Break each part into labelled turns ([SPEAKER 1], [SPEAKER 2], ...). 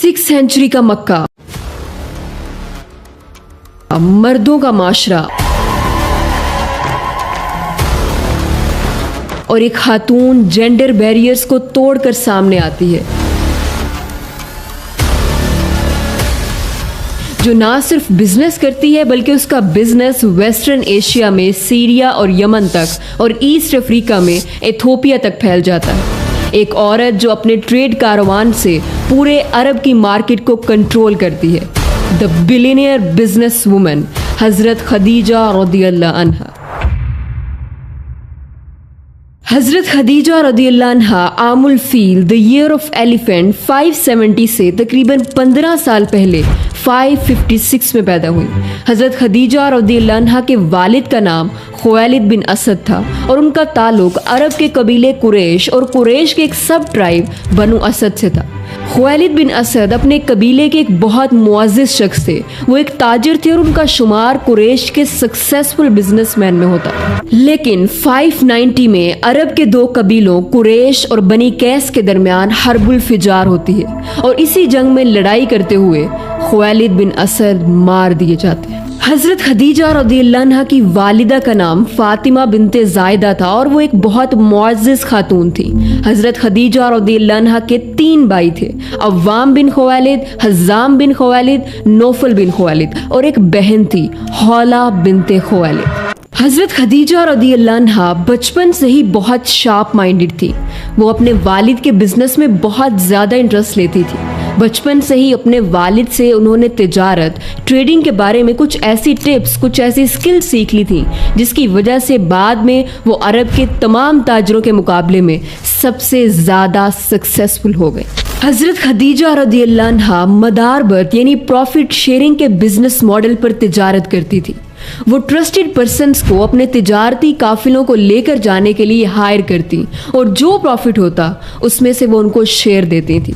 [SPEAKER 1] 6th century का मक्का, मर्दों का माशरा और एक खातून जेंडर बैरियर्स को तोड़कर सामने आती है, जो ना सिर्फ बिजनेस करती है बल्कि उसका बिजनेस वेस्टर्न एशिया में सीरिया और यमन तक और ईस्ट अफ्रीका में इथोपिया तक फैल जाता है। एक औरत जो अपने ट्रेड कारवान से पूरे अरब की मार्केट को कंट्रोल करती है। द बिलियनियर बिजनेस वुमन हजरत खदीजा रदियल्लाहु अन्हा। हजरत खदीजा रदियल्लाहु अन्हा आमुल feel the year of elephant 570 से तकरीबन 15 साल पहले 556 में पैदा हुई। हजरत खदीजा रदियल्लाहु अन्हा के वालिद का नाम खुवैलिद बिन असद था और उनका ताल्लुक अरब के कबीले कुरैश और कुरैश के एक सब ट्राइब बनु असद से था। खुवैलिद बिन असद अपने कबीले के एक बहुत मुअज़्ज़िज़ शख्स थे। वो एक ताजिर थे और उनका शुमार कुरैश के सक्सेसफुल बिजनेसमैन में होता। लेकिन 590 में अरब के दो कबीलों कुरैश और बनी कैस के दरमियान हर्बुल फिजार होती है और इसी जंग में लड़ाई करते हुए खुवैलिद बिन असद मार दिए जाते हैं। हजरत खदीजा रदियल्लाहु अन्हा की वालिदा का नाम फातिमा बिनते जायदा था और वो एक बहुत मुअज़्ज़िज़ खातून थी। हजरत खदीजा रदियल्लाहु अन्हा के 3 भाई थे, अव्वाम बिन खुवैलिद, हज़ाम बिन खुवैलिद, नौफल बिन खुवैलिद और एक बहन थी हौला बिनते खुवैलिद। हजरत खदीजा रदियल्लाहु अन्हा बचपन से ही बहुत शार्प माइंडेड थी। वो अपने वालिद के बिजनेस में बहुत ज़्यादा इंटरेस्ट लेती थी। बचपन से ही अपने वालिद से उन्होंने तिजारत, ट्रेडिंग के बारे में कुछ ऐसी टिप्स, कुछ ऐसी स्किल्स सीख ली थी जिसकी वजह से बाद में वो अरब के तमाम ताजरों के मुकाबले में सबसे ज़्यादा सक्सेसफुल हो गए। हजरत खदीजा रदियल्लाहु अन्हा मदारबत यानी प्रॉफिट शेयरिंग के बिजनेस मॉडल पर तिजारत करती थी। वो ट्रस्टेड पर्सन्स को अपने तिजारती काफिलों को लेकर जाने के लिए हायर करती और जो प्रॉफिट होता उसमें से वो उनको शेयर देती थी।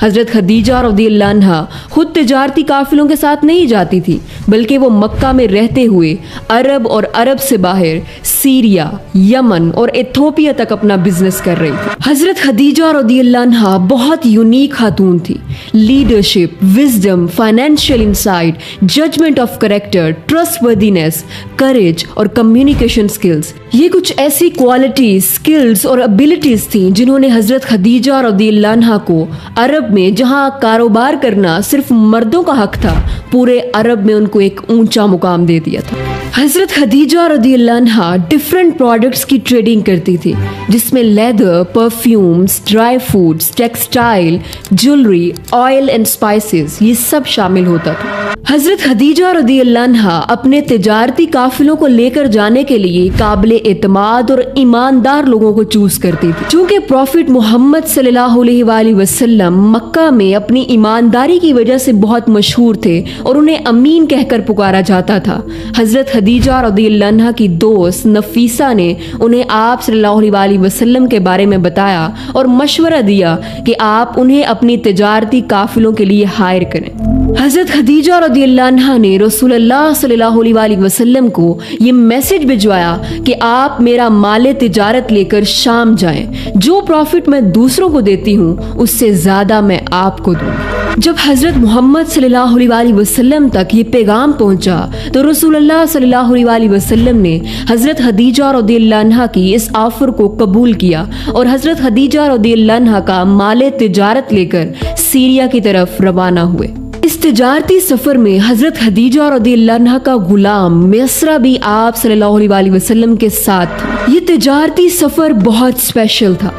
[SPEAKER 1] हजरत खदीजा रदियल्लाहु अन्हा खुद तिजारती काफिलों के साथ नहीं जाती थी, बल्कि वो मक्का में रहते हुए अरब और अरब से बाहर सीरिया, यमन और इथोपिया तक अपना बिजनेस कर रही थी। हजरत खदीजा रदियल्लाहु अन्हा बहुत यूनिक खातून थी। Leadership, wisdom, financial insight, judgment of character, trustworthiness, courage और कम्युनिकेशन स्किल्स, ये कुछ ऐसी क्वालिटीज, स्किल्स और एबिलिटीज थी जिन्होंने हजरत खदीजा रदियल्लाहु अन्हा को अरब में, जहां कारोबार करना सिर्फ मर्दों का हक था, पूरे अरब में उनको एक ऊंचा मुकाम दे दिया था। हजरत खदीजा रदियल्लाहु अन्हा डिफरेंट प्रोडक्ट्स की ट्रेडिंग करती थी, जिसमें leather, perfumes, dry foods, textile, jewellery, oil and spices, ये सब शामिल होता था। हजरत खदीजा रदियल्लाहु अन्हा अपने तिजारती काफिलों को लेकर जाने के लिए काबिल एतमाद और ईमानदार लोगों को चूज करती थी। चूंकि प्रॉफिट मोहम्मद सल्लल्लाहु अलैहि वसल्लम मक्का में अपनी ईमानदारी की वजह से बहुत मशहूर थे और उन्हें अमीन कहकर पुकारा जाता था, हजरत खदीजा रदियल्लाहु अन्हा की दोस्त नफीसा ने उन्हें आप सल्लल्लाहु अलैहि वसल्लम के बारे में बताया और मशवरा दिया कि आप उन्हें अपनी तिजारती काफिलों के लिए हायर करें। हजरत खदीजा रदियल्लाहु अन्हा ने रसूलुल्लाह सल्लल्लाहु अलैहि वसल्लम को ये मैसेज भिजवाया कि आप मेरा माले तिजारत लेकर शाम जाएं। जो प्रॉफिट मैं दूसरों को देती हूँ उससे ज्यादा मैं आपको दूँ। जब हजरत मोहम्मद सल्लल्लाहु अलैहि वसल्लम तक ये पैगाम पहुंचा तो रसूलुल्लाह सल्लल्लाहु अलैहि वसल्लम ने हजरत खदीजा रदियल्लाहु अन्हा की इस ऑफर को कबूल किया और हजरत खदीजा रदियल्लाहु अन्हा का माले तिजारत लेकर सीरिया की तरफ रवाना हुए। इस तिजारती सफर में हजरत खदीजा रदियल्लाहु अन्हा का गुलाम मिस्रा भी आप सल्लल्लाहु अलैहि वसल्लम के साथ था। ये तिजारती सफर बहुत स्पेशल था।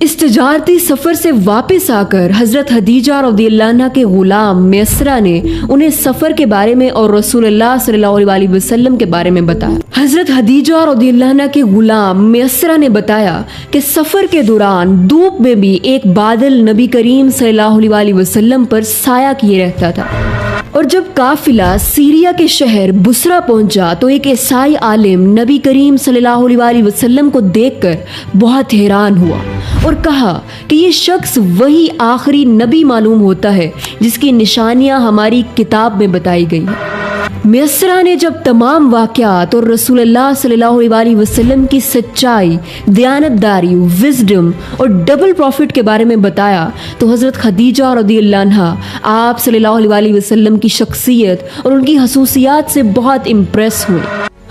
[SPEAKER 1] इस तिजारती सफर से वापस आकर हजरत खदीजा रदियल्लाहु अन्हा के गुलाम मिस्रा ने उन्हें सफर के बारे में और रसूलुल्लाह सल्लल्लाहु अलैहि वसल्लम के बारे में बताया। हजरत खदीजा रदियल्लाहु अन्हा के गुलाम मिस्रा ने बताया कि सफर के दौरान धूप में भी एक बादल नबी करीम सल्लल्लाहु अलैहि वसल्लम पर साया किए रहता था और जब काफिला सीरिया के शहर बुसरा पहुंचा तो एक ईसाई आलिम नबी करीम सल्लल्लाहु अलैहि वसल्लम को देखकर बहुत हैरान हुआ और कहा कि ये शख्स वही आखिरी नबी मालूम होता है जिसकी निशानियां हमारी किताब में बताई गई हैं। मियस्सरा ने जब तमाम वाक़यात और रसूलुल्लाह सल्लल्लाहु अलैहि वसल्लम की सच्चाई, दयानतदारी, विजडम और डबल प्रॉफिट के बारे में बताया तो हज़रत खदीजा रज़ियल्लाहु अन्हा आप सल्लल्लाहु अलैहि वसल्लम की शख्सियत और उनकी खसूसियात से बहुत इम्प्रेस हुए।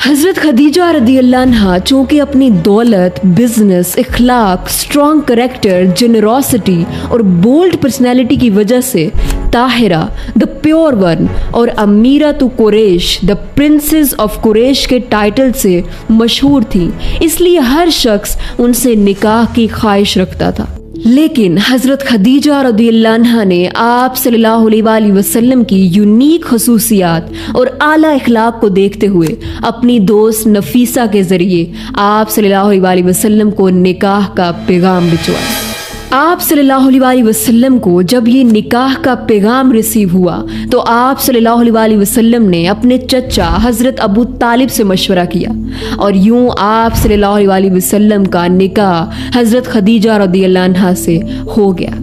[SPEAKER 1] हज़रत खदीजा रज़ियल्लाहु अन्हा चूँकि अपनी दौलत, बिजनेस, इखलाक, स्ट्रॉन्ग करेक्टर, जेनरोसिटी और बोल्ड पर्सनैलिटी की वजह से ताहिरा द प्योर वन और अमीरा तो Quraysh the princess of Quraysh के टाइटल से मशहूर थी, इसलिए हर शख्स उनसे निकाह की ख्वाहिश रखता था। लेकिन हज़रत खदीजा रज़ियल्लाहु अन्हा ने आप सल्लल्लाहु अलैहि वसल्लम की यूनिक खसूसियात और आला इखलाक को देखते हुए अपनी दोस्त नफीसा के ज़रिए आप सल्लल्लाहु अलैहि वसल्लम को निकाह का पैगाम भिजवाया। आप सल्लल्लाहु अलैहि वसल्लम को जब ये निकाह का पैगाम रिसीव हुआ तो आप सल्लल्लाहु अलैहि वसल्लम ने अपने चचा हज़रत अबू तालिब से मशवरा किया और यूं आप सल्लल्लाहु अलैहि वसल्लम का निकाह हज़रत खदीजा रज़ियल्लाहु अन्हा से हो गया।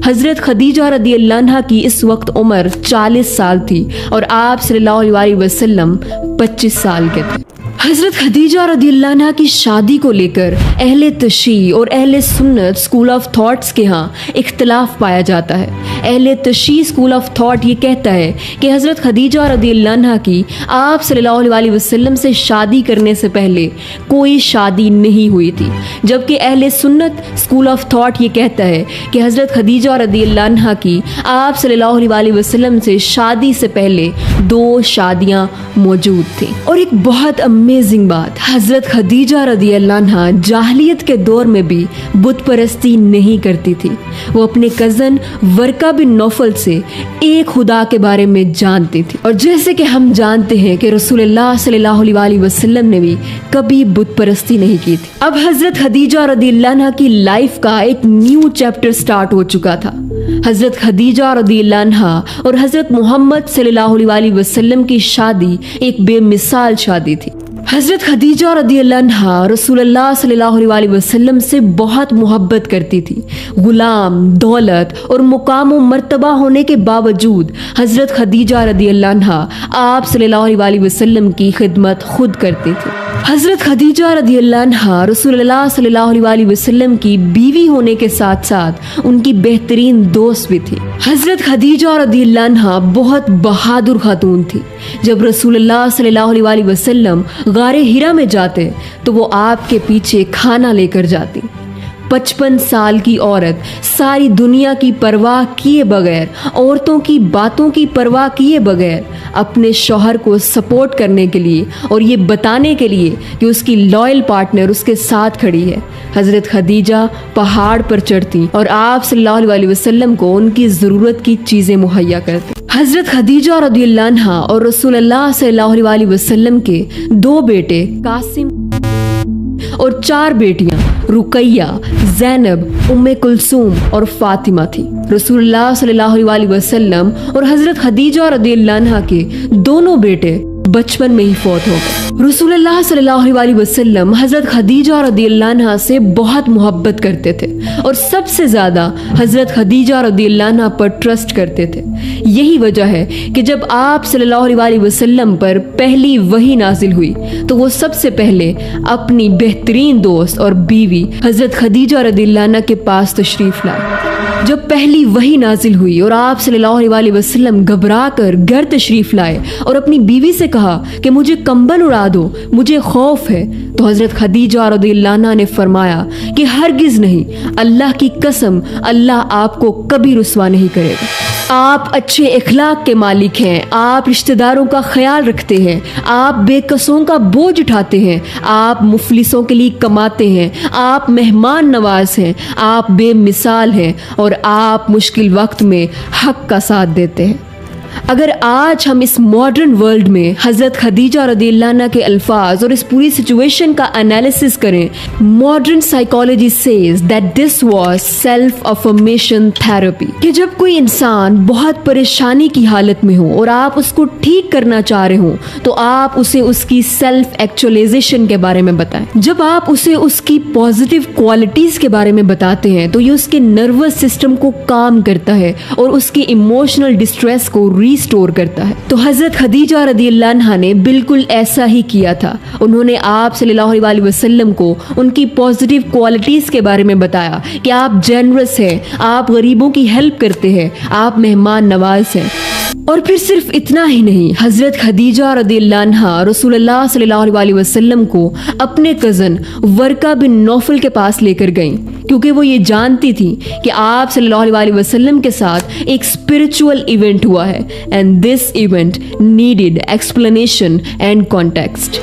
[SPEAKER 1] हज़रत खदीजा रज़ियल्लाहु अन्हा की इस वक्त उम्र 40 साल थी और आप सल्लल्लाहु अलैहि वसल्लम 25 साल के थे। हज़रत खदीजा रज़ियल्लाहु अन्हा की शादी को लेकर अहले तशी और अहले सुन्नत स्कूल ऑफ थॉट्स के यहाँ इख्तलाफ पाया जाता है। अहले तशी स्कूल ऑफ थॉट ये कहता है कि हज़रत खदीजा रज़ियल्लाहु अन्हा की आप सल्लल्लाहु अलैहि वसल्लम से शादी करने से पहले कोई शादी नहीं हुई थी, जबकि अहले सुन्नत स्कूल ऑफ थॉट ये कहता है कि हज़रत खदीजा रज़ियल्लाहु अन्हा की आप सल्लल्लाहु अलैहि वसल्लम से शादी से पहले 2 शादियाँ मौजूद थी। और एक बहुत अमेजिंग बात, हज़रत खदीजा रज़ियल्लाहु अन्हा जाहिलियत के दौर में भी बुत परस्ती नहीं करती थी। वो अपने कज़न वर्का बिन नौफल से एक खुदा के बारे में जानती थी और जैसे कि हम जानते हैं कि रसूलुल्लाह सल्लल्लाहु अलैहि वसल्लम ने भी कभी बुत परस्ती नहीं की थी। अब हज़रत खदीजा रज़ियल्लाहु अन्हा की लाइफ का एक न्यू चैप्टर स्टार्ट हो चुका था। हज़रत खदीजा रज़ियल्लाहु अन्हा और हज़रत मोहम्मद सल्लल्लाहु अलैहि वसल्लम की शादी एक बेमिसाल शादी थी। हज़रत खदीजा रज़ियल्लाहु अन्हा रसूलुल्लाह सल्लल्लाहु अलैहि वसल्लम से बहुत मोहब्बत करती थी। गुलाम, दौलत और मुकाम व मर्तबा होने के बावजूद हज़रत खदीजा रज़ियल्लाहु अन्हा आप सल्लल्लाहु अलैहि वसल्लम की खिदमत खुद करती थी। हज़रत खदीजा रज़ियल्लाहु अन्हा रसूलुल्लाह सल्लल्लाहु अलैहि वसल्लम की बीवी होने के साथ साथ उनकी बेहतरीन दोस्त भी थी। हज़रत खदीजा रज़ियल्लाहु अन्हा बहुत बहादुर खातून थी। जब रसूलुल्लाह सल्लल्लाहु अलैहि वसल्लम गारे हिरा में जाते तो वो आपके पीछे खाना लेकर जाती। 55 साल की औरत सारी दुनिया की परवाह किए बगैर, औरतों की बातों की परवाह किए बगैर अपने शौहर को सपोर्ट करने के लिए और ये बताने के लिए कि उसकी लॉयल पार्टनर उसके साथ खड़ी है, हज़रत खदीजा पहाड़ पर चढ़ती और आप सल्लल्लाहु अलैहि वसल्लम को उनकी ज़रूरत की चीज़ें मुहैया करती। हज़रत खदीजा रज़ियल्लाहु अन्हा और रसूलुल्लाह सल्लल्लाहु अलैहि वसल्लम के 2 बेटे कासिम और 4 बेटियां रुकैया, ज़ैनब, उम्मे कुलसूम और फातिमा थी। रसूलुल्लाह सल्लल्लाहु अलैहि वसल्लम और हज़रत खदीजा रज़ियल्लाहु अन्हा के दोनों बेटे बचपन में ही फौत हो गए। रसूलुल्लाह सल्लल्लाहु अलैहि वसल्लम हज़रत खदीजा रज़ियल्लाहु अन्हा से बहुत मोहब्बत करते थे और सबसे ज़्यादा हज़रत खदीजा रज़ियल्लाहु अन्हा पर ट्रस्ट करते थे। यही वजह है कि जब आप सल्लल्लाहु अलैहि वसल्लम पर पहली वही नाजिल हुई तो वो सबसे पहले अपनी बेहतरीन दोस्त और बीवी हज़रत खदीजा रज़ियल्लाहु अन्हा के पास तशरीफ़ लाए। जब पहली वही नाजिल हुई और आप सल्लल्लाहु अलैहि वसल्लम घबरा कर घर तशरीफ़ लाए और अपनी बीवी से कहा कि मुझे कंबल उड़ा दो, मुझे खौफ है, तो हज़रत खदीजा रज़ियल्लाहु अन्हा ने फरमाया कि हरगिज़ नहीं, अल्लाह की कसम, अल्लाह आपको कभी रुस्वा नहीं करेगा। आप अच्छे इखलाक के मालिक हैं, आप रिश्तेदारों का ख्याल रखते हैं, आप बेकसों का बोझ उठाते हैं, आप मुफलिसों के लिए कमाते हैं, आप मेहमान नवाज हैं, आप बेमिसाल हैं और आप मुश्किल वक्त में हक का साथ देते हैं। अगर आज हम इस मॉडर्न वर्ल्ड में हज़रत खदीजा रज़ियल्लाहु अन्हा के अल्फाज और इस पूरी सिचुएशन का एनालिसिस करें, modern psychology says that this was self affirmation therapy, कि जब कोई इंसान बहुत परेशानी की हालत में हो और आप उसको ठीक करना चाह रहे हो तो आप उसे उसकी सेल्फ एक्चुअलाइजेशन के बारे में बताएं। जब आप उसे उसकी पॉजिटिव क्वालिटीज के बारे में बताते हैं तो ये उसके नर्वस सिस्टम को काम करता है और उसके इमोशनल डिस्ट्रेस को रीस्टोर करता है। तो हजरत खदीजा रदियल्लाहु अन्हा ने बिल्कुल ऐसा ही किया था। उन्होंने आप सल्लल्लाहु अलैहि वसल्लम को उनकी पॉजिटिव क्वालिटीज के बारे में बताया कि आप जेनरस हैं, आप गरीबों की हेल्प करते हैं, आप मेहमान नवाज हैं। और फिर सिर्फ इतना ही नहीं, हजरत खदीजा रदियल्लाहु अन्हा रसूलुल्लाह सल्लल्लाहु अलैहि वसल्लम को अपने कज़न वर्का बिन नौफल के पास लेकर गईं, क्योंकि वो ये जानती थी कि आप सल्लल्लाहु अलैहि वसल्लम के साथ एक स्पिरिचुअल इवेंट हुआ है and this event needed explanation and context.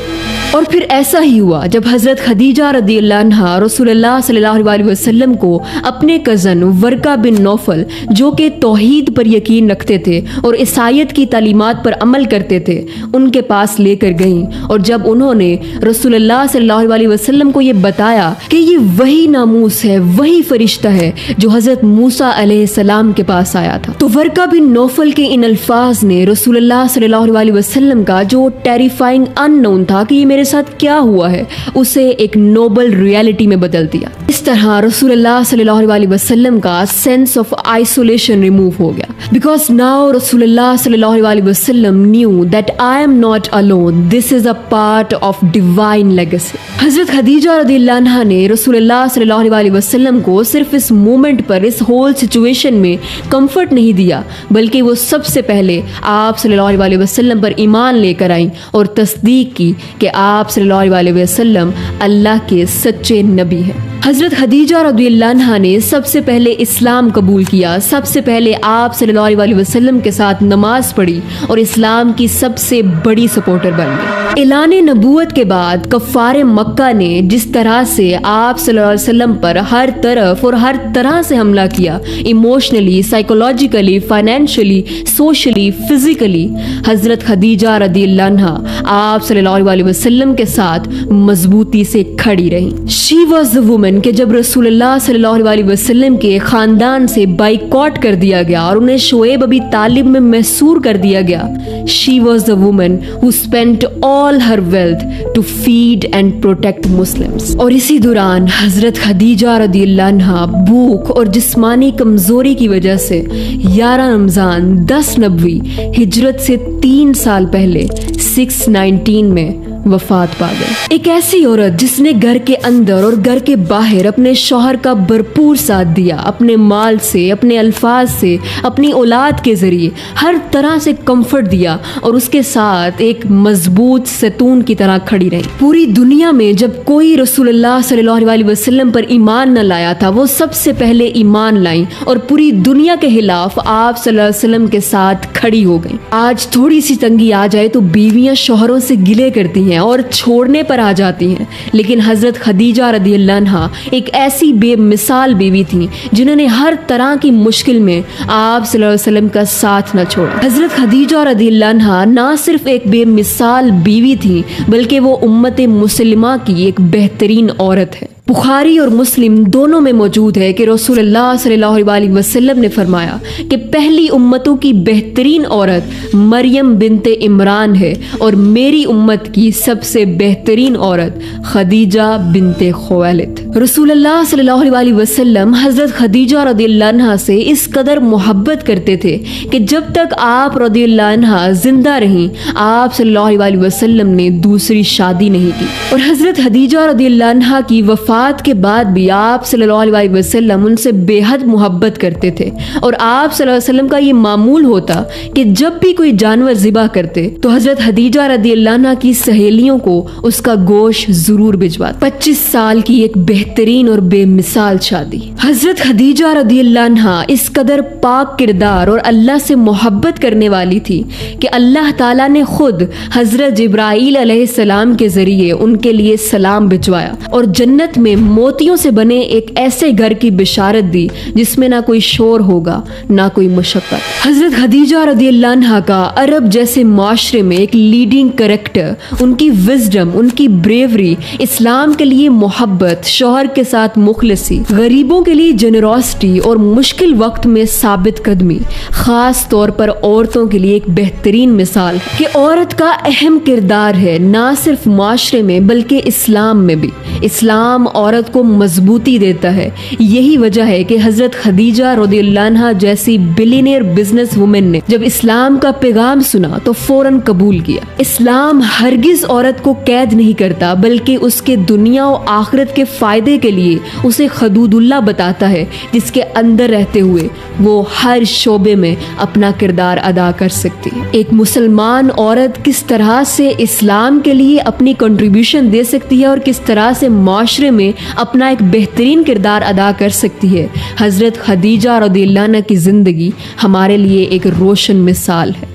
[SPEAKER 1] और फिर ऐसा ही हुआ जब हजरत खदीजा रदियल्लाहु अन्हा रसूलुल्लाह सल्लल्लाहु अलैहि वसल्लम को अपने कज़न वर्का बिन नौफल, जो कि तौहीद पर यकीन रखते थे और ईसाईयत की तालीमात पर अमल करते थे, उनके पास लेकर गईं। और जब उन्होंने रसूलुल्लाह सल्लल्लाहु अलैहि वसल्लम को ये बताया कि ये वही नामूस है, वही फरिश्ता है जो हजरत मूसा अलैहिस्सलाम के पास आया था, तो वर्का बिन नौफल के इन अल्फाज ने रसूलुल्लाह सल्लल्लाहु अलैहि वसल्लम का जो टेरिफाइंग अननोन था कि ये मेरे साथ क्या हुआ है, उसे एक नोबल रियलिटी में बदल दिया। इस तरह रसूलुल्लाह सल्लल्लाहु अलैहि वसल्लम का सेंस ऑफ आइसोलेशन रिमूव हो गया, बिकॉज नाउ रसूलुल्लाह सल्लल्लाहु अलैहि वसल्लम knew that I am not alone, this is a part of divine legacy. हजरत खदीजा रदियल्लाहु अन्हा ने रसूलुल्लाह सल्लल्लाहु अलैहि वसल्लम को सिर्फ इस मोमेंट पर, इस होल सिचुएशन में कंफर्ट नहीं दिया, बल्कि वो सबसे पहले आप सल्लल्लाहु अलैहि वसल्लम पर ईमान लेकर आई और तस्दीक की कि आप सल्लल्लाहु अलैहि वसल्लम अल्लाह के सच्चे नबी हैं। हजरत खदीजा रदियल्लाहु अन्हा ने सबसे पहले इस्लाम कबूल किया, सबसे पहले आप सल्लल्लाहु अलैहि वसल्लम के साथ नमाज पढ़ी और इस्लाम की सबसे बड़ी सपोर्टर बन गई। ऐलान नबूवत के बाद कफ़ारे मक्का ने जिस तरह से आप सल्लल्लाहु अलैहि वसल्लम पर हर तरफ और हर तरह से हमला किया, emotionally, psychologically, financially, socially, physically, हजरत खदीजा रदियल्लाहु अन्हा आप सल्लल्लाहु अलैहि वसल्लम के साथ मजबूती से खड़ी रही। शी वॉज द वुमन कि जब रसूलुल्लाह सल्लल्लाहु अलैहि वसल्लम के खानदान से बाइकॉट कर दिया गया और उन्हें शोएब अबी तालिब में महसूर कर दिया गया, she was the woman who spent all her wealth to feed and protect Muslims. और इसी दौरान हजरत खदीजा रदियल्लाहु अन्हा भूख और जिस्मानी कमजोरी की वजह से 11 रमजान 10 नबवी हिजरत से 3 साल पहले 619 में वफात पा गई। एक ऐसी औरत जिसने घर के अंदर और घर के बाहर अपने शौहर का भरपूर साथ दिया, अपने माल से, अपने अल्फाज से, अपनी औलाद के जरिए हर तरह से कंफर्ट दिया और उसके साथ एक मजबूत सतून की तरह खड़ी रही। पूरी दुनिया में जब कोई रसूलुल्लाह सल्लल्लाहु अलैहि वसल्लम पर ईमान न लाया था, वो सबसे पहले ईमान लाई और पूरी दुनिया के खिलाफ आप सल्लल्लाहु अलैहि वसल्लम के साथ खड़ी हो गई। आज थोड़ी सी तंगी आ जाए तो बीवियां शौहरों से गिले करती हैं और छोड़ने पर आ जाती हैं, लेकिन हजरत खदीजा रदियल्लाहु अन्हा एक ऐसी बेमिसाल बीवी थी जिन्होंने हर तरह की मुश्किल में आप सल्लल्लाहु अलैहि वसल्लम का साथ न छोड़ा। हजरत खदीजा रदियल्लाहु अन्हा ना सिर्फ एक बेमिसाल बीवी थी, बल्कि वो उम्मत मुस्लिमा की एक बेहतरीन औरत है। बुखारी और मुस्लिम दोनों में मौजूद है कि रसूलुल्लाह सल्लल्लाहु अलैहि वसल्लम ने फरमाया कि पहली उम्मतों की बेहतरीन औरत मरियम बिनते इमरान है और मेरी उम्मत की सबसे बेहतरीन औरत खदीजा बिनते खुवैलिद। रसूलुल्लाह सल्लल्लाहु अलैहि वसल्लम हजरत खदीजा रदियल्लाहु अन्हा से इस कदर मोहब्बत करते थे कि जब तक आप रदियल्लाहु अन्हा जिंदा रहीं, आप सल्लल्लाहु अलैहि वसल्लम ने दूसरी शादी नहीं की। और हजरत खदीजा रदियल्लाहु अन्हा की वफात के बाद भी आप सल्लल्लाहु अलैहि वसल्लम उनसे बेहद मोहब्बत करते थे और आप सल्लल्लाहु अलैहि वसल्लम का ये मामूल होता कि जब भी कोई जानवर ज़िबा करते तो हजरत खदीजा रदियल्लाहु अन्हा की सहेलियों को उसका गोश्त जरूर भिजवाते। 25 साल की एक बेहतरीन और बेमिसाल शादी। हजरत खदीजा रदियल्लाहु अन्हा इस कदर पाक किरदार और अल्लाह से मोहब्बत करने वाली थी कि अल्लाह ताला ने खुद हजरत जिब्राईल अलैहिस्सलाम के जरिए उनके लिए सलाम भिजवाया और जन्नत में मोतियों से बने एक ऐसे घर की बिशारत दी जिसमें ना कोई शोर होगा, ना कोई मुशक्कत। हजरत खदीजा रदियल्लाहु अन्हा का अरब जैसे माशरे में एक लीडिंग कैरेक्टर, उनकी विजडम, उनकी ब्रेवरी, इस्लाम के लिए मोहब्बत, शौहर के साथ मुखलिसी, गरीबों के लिए जेनरोसिटी और मुश्किल वक्त में साबित कदमी, खास तौर पर औरतों के लिए एक बेहतरीन मिसाल है कि औरत का अहम किरदार है ना सिर्फ माशरे में बल्कि इस्लाम में भी। इस्लाम औरत को मजबूती देता है। यही वजह है कि हजरत खदीजा रज़ियल्लाहु अन्हा जैसी बिलियनियर बिजनेस वुमेन ने जब इस्लाम का पैगाम सुना तो फौरन कबूल किया। इस्लाम हरगिज औरत को कैद नहीं करता, बल्कि उसके दुनिया और आखिरत के फायदे के लिए उसे खदूदुल्लाह बताता है, जिसके अंदर रहते हुए वो हर शोबे में अपना किरदार अदा कर सकती है। एक मुसलमान औरत किस तरह से इस्लाम के लिए अपनी कंट्रीब्यूशन दे सकती है और किस तरह से माशरे में अपना एक बेहतरीन किरदार अदा कर सकती है, हजरत खदीजा रज़ियल्लाहु अन्हा की जिंदगी हमारे लिए एक रोशन मिसाल है।